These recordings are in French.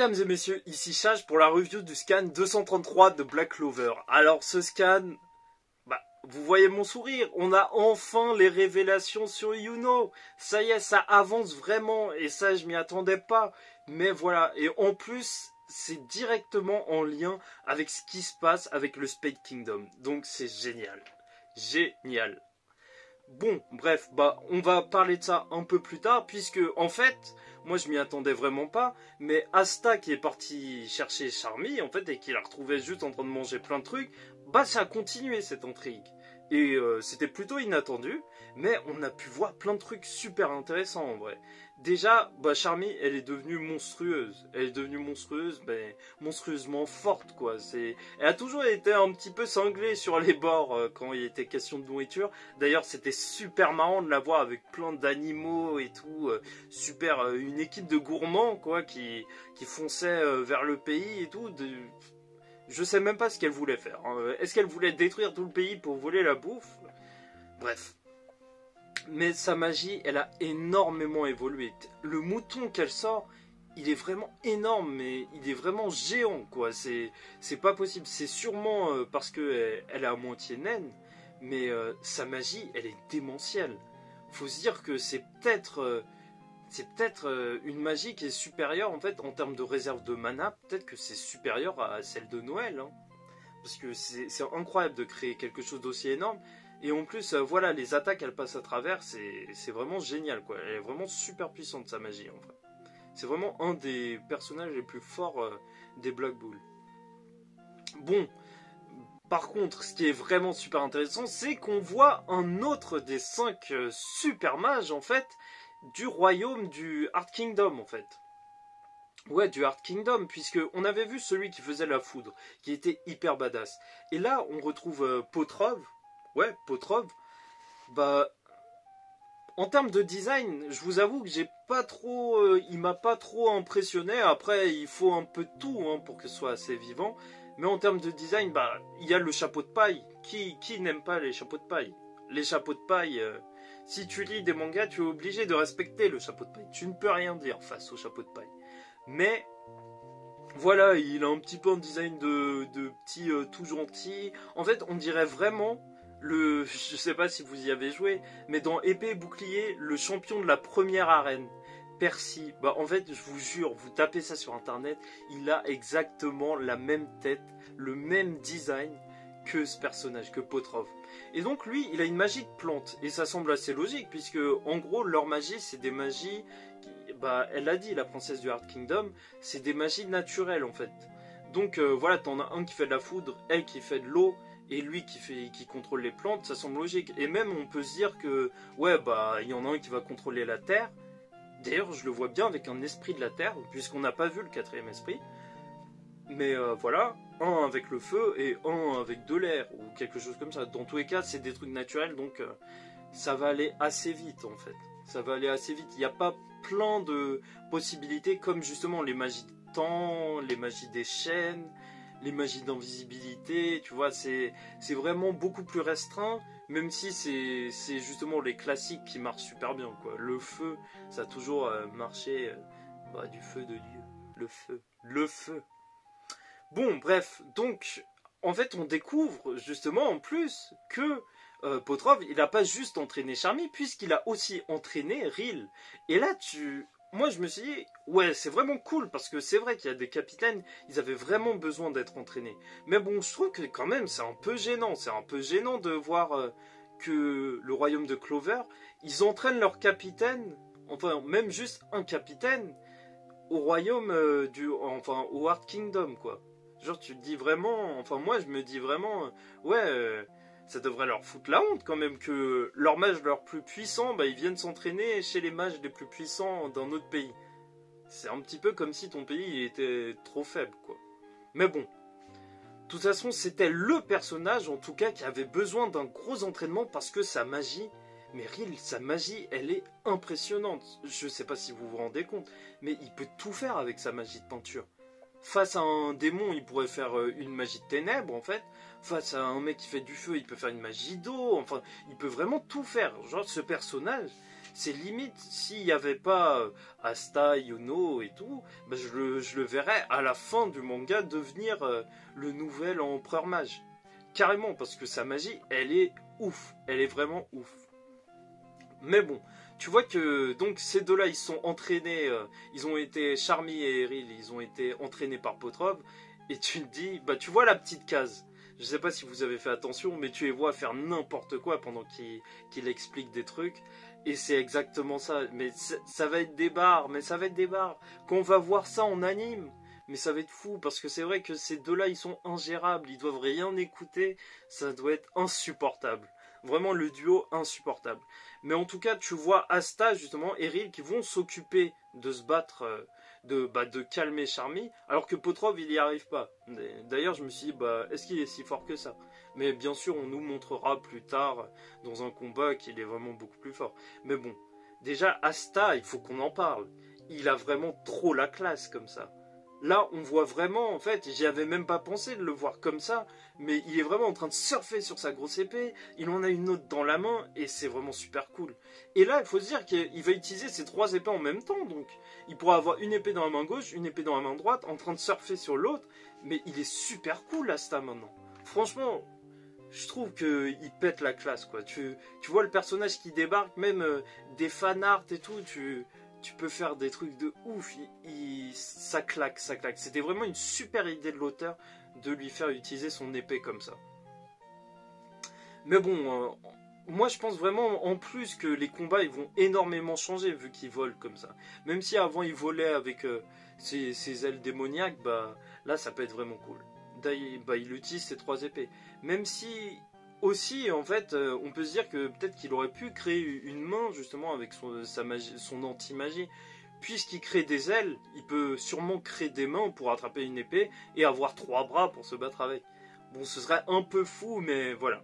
Mesdames et messieurs, ici Chage pour la review du scan 233 de Black Clover. Alors ce scan, vous voyez mon sourire, on a enfin les révélations sur Yuno. Ça y est, ça avance vraiment et ça je m'y attendais pas. Mais voilà, et en plus c'est directement en lien avec ce qui se passe avec le Spade Kingdom. Donc c'est génial, génial. Bon, bref, on va parler de ça un peu plus tard, puisque, en fait, moi je m'y attendais vraiment pas, mais Asta qui est parti chercher Charmy, en fait, et qui la retrouvait juste en train de manger plein de trucs, ça a continué cette intrigue. Et c'était plutôt inattendu, mais on a pu voir plein de trucs super intéressants en vrai. Déjà, Charmy, elle est devenue monstrueuse. Elle est devenue monstrueuse, monstrueusement forte, quoi. Elle a toujours été un petit peu cinglée sur les bords quand il était question de nourriture. D'ailleurs, c'était super marrant de la voir avec plein d'animaux et tout. Une équipe de gourmands, quoi, qui fonçait vers le pays et tout. Je sais même pas ce qu'elle voulait faire. Est-ce qu'elle voulait détruire tout le pays pour voler la bouffe? Bref. Mais sa magie, elle a énormément évolué. Le mouton qu'elle sort, il est vraiment énorme, mais il est vraiment géant, quoi. C'est pas possible. C'est sûrement parce qu'elle est à moitié naine, mais sa magie, elle est démentielle. Faut se dire que c'est peut-être une magie qui est supérieure, en fait, en termes de réserve de mana. Peut-être que c'est supérieur à celle de Noël, hein. Parce que c'est incroyable de créer quelque chose d'aussi énorme. Et en plus, voilà, les attaques, elles passent à travers, c'est vraiment génial, quoi. Elle est vraiment super puissante, sa magie, en vrai. C'est vraiment un des personnages les plus forts des Black Bull. Bon, par contre, ce qui est vraiment super intéressant, c'est qu'on voit un autre des 5 super mages, en fait, du royaume du Heart Kingdom, en fait. Ouais, du Heart Kingdom, puisque on avait vu celui qui faisait la foudre, qui était hyper badass. Et là, on retrouve Potrov. Ouais, Potrov. En termes de design, je vous avoue que j'ai pas trop, il m'a pas trop impressionné. Après, il faut un peu de tout hein, pour que ce soit assez vivant. Mais en termes de design, il y a le chapeau de paille. Qui n'aime pas les chapeaux de paille? Les chapeaux de paille, si tu lis des mangas, tu es obligé de respecter le chapeau de paille. Tu ne peux rien dire face au chapeau de paille. Mais voilà, il a un petit peu un design de petit tout gentil. En fait, on dirait vraiment je sais pas si vous y avez joué, mais dans Épée et Bouclier, le champion de la première arène, Percy. En fait, je vous jure, vous tapez ça sur internet, il a exactement la même tête, le même design que ce personnage, que Potrov. Et donc lui, il a une magie de plante, et ça semble assez logique, puisque en gros, leur magie, c'est des magies elle l'a dit, la princesse du Heart Kingdom, c'est des magies naturelles en fait. Donc voilà, t'en as un qui fait de la foudre, elle qui fait de l'eau, et lui qui contrôle les plantes, ça semble logique. Et même on peut se dire que, ouais, il y en a un qui va contrôler la terre. D'ailleurs, je le vois bien avec un esprit de la terre, puisqu'on n'a pas vu le 4e esprit. Mais voilà, un avec le feu et un avec de l'air, ou quelque chose comme ça. Dans tous les cas, c'est des trucs naturels, donc ça va aller assez vite en fait. Ça va aller assez vite. Il n'y a pas plein de possibilités comme justement les magies de temps, les magies des chaînes, les magies d'invisibilité. Tu vois, c'est vraiment beaucoup plus restreint, même si c'est justement les classiques qui marchent super bien, quoi. Le feu, ça a toujours marché. Du feu de Dieu. Le feu. Le feu. Bon, bref. Donc, en fait, on découvre justement en plus que Potrov, il n'a pas juste entraîné Charmy, puisqu'il a aussi entraîné Ril. Et là, moi, je me suis dit, ouais, c'est vraiment cool, parce que c'est vrai qu'il y a des capitaines, ils avaient vraiment besoin d'être entraînés. Mais bon, je trouve que quand même, c'est un peu gênant. C'est un peu gênant de voir que le royaume de Clover, ils entraînent leur capitaine, enfin, même juste un capitaine, au royaume au Heart Kingdom, quoi. Genre, tu te dis vraiment, enfin, moi, je me dis vraiment, ça devrait leur foutre la honte quand même que leurs mages leurs plus puissants, ils viennent s'entraîner chez les mages les plus puissants d'un autre pays. C'est un petit peu comme si ton pays était trop faible, quoi. Mais bon, de toute façon, c'était le personnage, en tout cas, qui avait besoin d'un gros entraînement parce que sa magie, mais Ril, sa magie, elle est impressionnante. Je sais pas si vous vous rendez compte, mais il peut tout faire avec sa magie de peinture. Face à un démon, il pourrait faire une magie de ténèbres, en fait. Face à un mec qui fait du feu, il peut faire une magie d'eau. Enfin, il peut vraiment tout faire. Genre, ce personnage, C'est limite, s'il n'y avait pas Asta, Yuno et tout, bah, je le verrais à la fin du manga devenir le nouvel empereur mage. Carrément, parce que sa magie, elle est ouf. Elle est vraiment ouf. Mais bon, tu vois que donc ces deux-là, ils sont entraînés, ils ont été, Charmy et Eril, ils ont été entraînés par Potrov, et tu te dis, bah tu vois la petite case. Je sais pas si vous avez fait attention, mais tu les vois faire n'importe quoi pendant qu'il explique des trucs, et c'est exactement ça. Mais ça va être des barres, mais ça va être des barres. Quand on va voir ça en anime, mais ça va être fou, parce que c'est vrai que ces deux-là, ils sont ingérables, ils doivent rien écouter, ça doit être insupportable. Vraiment le duo insupportable. Mais en tout cas, tu vois Asta, justement, Eril, qui vont s'occuper de se battre, de calmer Charmy, alors que Potrov, il n'y arrive pas. D'ailleurs, je me suis dit, bah, est-ce qu'il est si fort que ça? Mais bien sûr, on nous montrera plus tard, dans un combat, qu'il est vraiment beaucoup plus fort. Mais bon, déjà, Asta, il faut qu'on en parle. Il a vraiment trop la classe, comme ça. Là, on voit vraiment, en fait, j'y avais même pas pensé de le voir comme ça, mais il est vraiment en train de surfer sur sa grosse épée, il en a une autre dans la main, et c'est vraiment super cool. Et là, il faut se dire qu'il va utiliser ces trois épées en même temps, donc il pourra avoir une épée dans la main gauche, une épée dans la main droite, en train de surfer sur l'autre, mais il est super cool, Asta, maintenant. Franchement, je trouve qu'il pète la classe, quoi. Tu vois le personnage qui débarque, même des fanarts et tout, tu peux faire des trucs de ouf, ça claque, ça claque. C'était vraiment une super idée de l'auteur de lui faire utiliser son épée comme ça. Mais bon, moi je pense vraiment en plus que les combats ils vont énormément changer vu qu'ils volent comme ça. Même si avant ils volaient avec ses ailes démoniaques, bah là ça peut être vraiment cool. Bah, il utilise ses trois épées. Même si aussi, en fait, on peut se dire que peut-être qu'il aurait pu créer une main justement avec son anti-magie. Puisqu'il crée des ailes, il peut sûrement créer des mains pour attraper une épée et avoir trois bras pour se battre avec. Bon, ce serait un peu fou, mais voilà.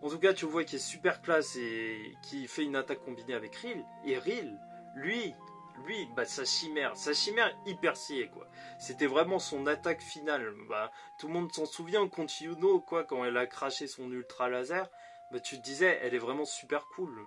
En tout cas, tu vois qu'il est super classe et qui fait une attaque combinée avec Ril. Et Ril, lui, bah, sa chimère hyper sciée, quoi. C'était vraiment son attaque finale. Bah, tout le monde s'en souvient quand Yuno, quoi, quand elle a craché son ultra laser. Bah, tu te disais, elle est vraiment super cool.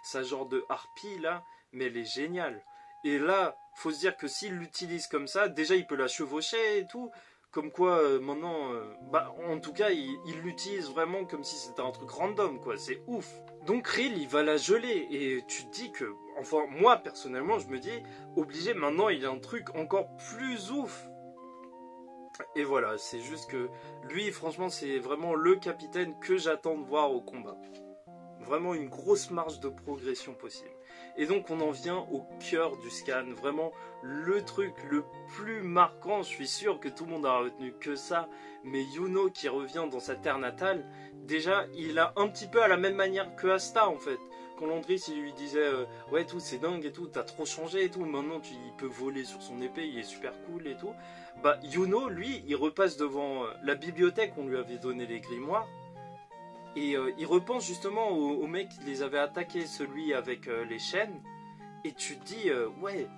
Sa genre de harpie, là, mais elle est géniale. Et là, faut se dire que s'il l'utilise comme ça, déjà il peut la chevaucher et tout. Comme quoi, maintenant, bah, en tout cas, il l'utilise vraiment comme si c'était un truc random, quoi. C'est ouf. Donc Rill, il va la geler. Et tu te dis que, enfin, moi, personnellement, je me dis, obligé, maintenant, il y a un truc encore plus ouf. Et voilà, c'est juste que lui, franchement, c'est vraiment le capitaine que j'attends de voir au combat. Vraiment une grosse marge de progression possible. Et donc on en vient au cœur du scan, vraiment le truc le plus marquant, je suis sûr que tout le monde a retenu que ça, mais Yuno qui revient dans sa terre natale, déjà il a un petit peu à la même manière que Asta en fait. Quand Landry il lui disait ouais tout c'est dingue et tout, t'as trop changé et tout, maintenant il peut voler sur son épée, il est super cool et tout. Bah Yuno lui il repasse devant la bibliothèque, on lui avait donné les grimoires. Et il repense justement au mec qui les avait attaqués, celui avec les chaînes. Et tu te dis, ouais,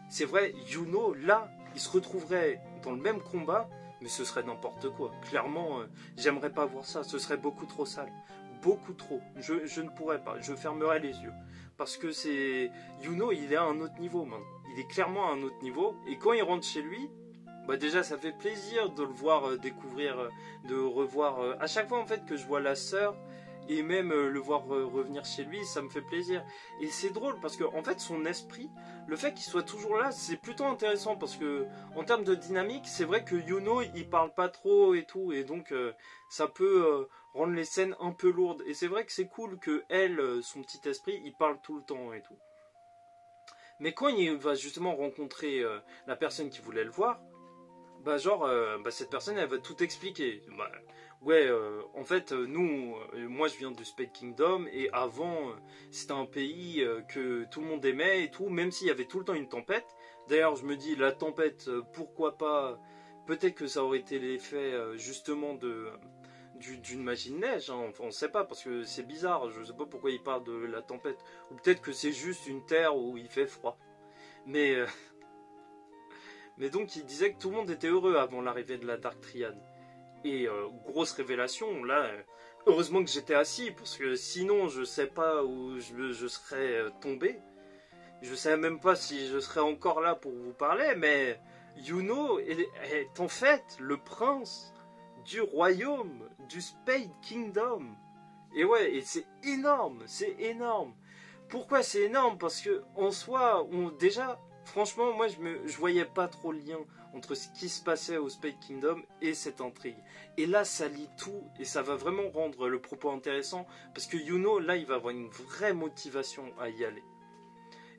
c'est vrai, Yuno, là, il se retrouverait dans le même combat, mais ce serait n'importe quoi. Clairement, j'aimerais pas voir ça, ce serait beaucoup trop sale. Beaucoup trop. Je ne pourrais pas, je fermerais les yeux. Parce que c'est... Yuno, il est à un autre niveau maintenant. Il est clairement à un autre niveau. Et quand il rentre chez lui, bah déjà ça fait plaisir de le voir découvrir, de revoir à chaque fois en fait que je vois la sœur et même le voir revenir chez lui, ça me fait plaisir. Et c'est drôle parce que en fait son esprit, le fait qu'il soit toujours là, c'est plutôt intéressant parce que en termes de dynamique, c'est vrai que Yuno il parle pas trop et tout et donc ça peut rendre les scènes un peu lourdes. Et c'est vrai que c'est cool que elle, son petit esprit, il parle tout le temps et tout. Mais quand il va justement rencontrer la personne qui voulait le voir, bah genre, bah cette personne, elle va tout expliquer. Bah, ouais, en fait, nous, moi je viens du Spade Kingdom, et avant, c'était un pays que tout le monde aimait et tout, même s'il y avait tout le temps une tempête. D'ailleurs, je me dis, la tempête, pourquoi pas, peut-être que ça aurait été l'effet justement d'une magie de neige, hein. Enfin, on sait pas, parce que c'est bizarre, je sais pas pourquoi il parle de la tempête. Ou peut-être que c'est juste une terre où il fait froid. Mais... Mais donc il disait que tout le monde était heureux avant l'arrivée de la Dark Triad. Et grosse révélation, là, heureusement que j'étais assis, parce que sinon je sais pas où je serais tombé. Je sais même pas si je serais encore là pour vous parler, mais Yuno est en fait le prince du royaume, du Spade Kingdom. Et ouais, et c'est énorme, c'est énorme. Pourquoi c'est énorme? Parce que en soi, déjà, franchement, moi je voyais pas trop le lien entre ce qui se passait au Spade Kingdom et cette intrigue. Et là, ça lie tout et ça va vraiment rendre le propos intéressant parce que Yuno, là, il va avoir une vraie motivation à y aller.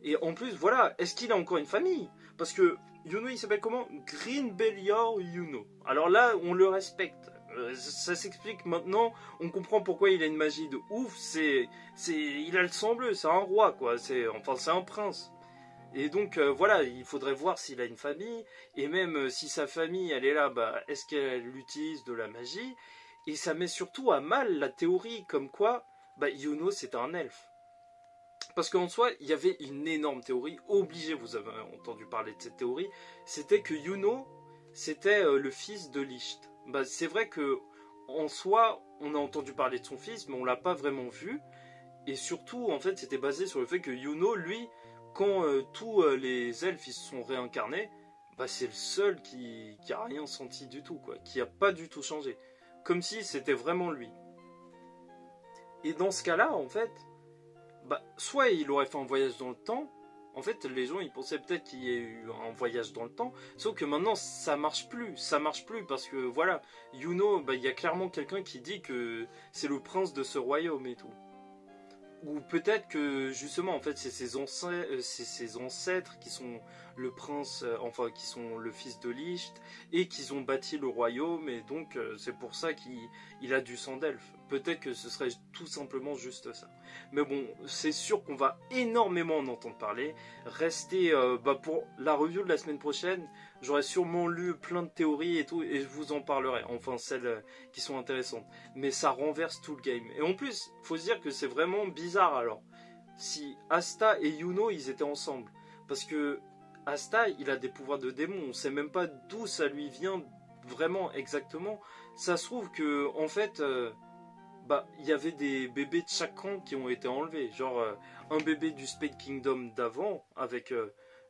Et en plus, voilà, est-ce qu'il a encore une famille? Parce que Yuno, il s'appelle comment? Green Bellior Yuno. Alors là, on le respecte. Ça s'explique maintenant, on comprend pourquoi il a une magie de ouf, il a le sang bleu, c'est un roi quoi, c'est un prince. Et donc voilà, il faudrait voir s'il a une famille, et même si sa famille elle est là, bah, est-ce qu'elle utilise de la magie? Et ça met surtout à mal la théorie comme quoi bah, Yuno c'est un elfe. Parce qu'en soi, il y avait une énorme théorie, obligé, vous avez entendu parler de cette théorie, c'était que Yuno, c'était le fils de Licht. Bah, c'est vrai que en soi, on a entendu parler de son fils, mais on l'a pas vraiment vu. Et surtout, en fait, c'était basé sur le fait que Yuno, lui, quand tous les elfes ils se sont réincarnés, bah, c'est le seul qui a rien senti du tout, quoi, qui a pas du tout changé. Comme si c'était vraiment lui. Et dans ce cas-là, en fait, bah, soit il aurait fait un voyage dans le temps. En fait, les gens ils pensaient peut-être qu'il y ait eu un voyage dans le temps, sauf que maintenant ça marche plus parce que voilà, Yuno, bah, il y a clairement quelqu'un qui dit que c'est le prince de ce royaume et tout. Ou peut-être que justement en fait c'est ses ancêtres qui sont le prince, enfin qui sont le fils de Licht et qu'ils ont bâti le royaume et donc c'est pour ça qu'il a du sang d'elfe. Peut-être que ce serait tout simplement juste ça. Mais bon, c'est sûr qu'on va énormément en entendre parler. Restez bah, pour la review de la semaine prochaine. J'aurai sûrement lu plein de théories et tout et je vous en parlerai. Enfin celles qui sont intéressantes. Mais ça renverse tout le game. Et en plus, faut se dire que c'est vraiment bizarre alors. Si Asta et Yuno ils étaient ensemble. Parce que Asta il a des pouvoirs de démon. On sait même pas d'où ça lui vient vraiment exactement. Ça se trouve que en fait bah, il y avait des bébés de chaque camp qui ont été enlevés. Genre, un bébé du Spade Kingdom d'avant, avec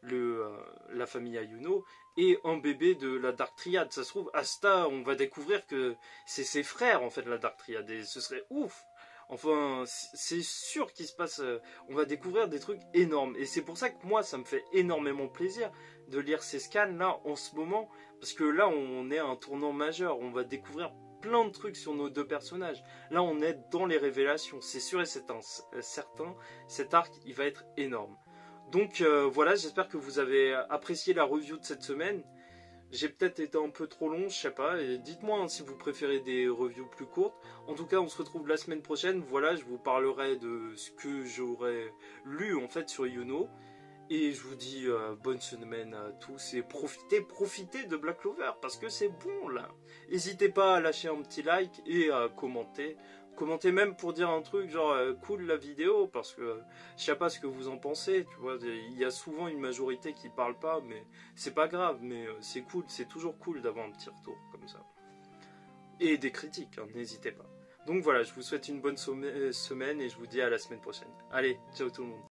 la famille Ayuno, et un bébé de la Dark Triad. Ça se trouve, Asta, on va découvrir que c'est ses frères, en fait, la Dark Triad, et ce serait ouf. Enfin, c'est sûr qu'il se passe... on va découvrir des trucs énormes. Et c'est pour ça que moi, ça me fait énormément plaisir de lire ces scans, là, en ce moment, parce que là, on est à un tournant majeur. On va découvrir plein de trucs sur nos deux personnages. Là, on est dans les révélations. C'est sûr et c'est certain. Cet arc, il va être énorme. Donc voilà, j'espère que vous avez apprécié la review de cette semaine. J'ai peut-être été un peu trop long, je sais pas. Et dites-moi hein, si vous préférez des reviews plus courtes. En tout cas, on se retrouve la semaine prochaine. Voilà, je vous parlerai de ce que j'aurais lu en fait sur Yuno. Et je vous dis bonne semaine à tous et profitez de Black Clover parce que c'est bon là. N'hésitez pas à lâcher un petit like et à commenter. Commentez même pour dire un truc genre cool la vidéo parce que je sais pas ce que vous en pensez. Tu vois, il y a souvent une majorité qui parle pas, mais c'est pas grave. Mais c'est cool, c'est toujours cool d'avoir un petit retour comme ça. Et des critiques, hein, n'hésitez pas. Donc voilà, je vous souhaite une bonne semaine et je vous dis à la semaine prochaine. Allez, ciao tout le monde.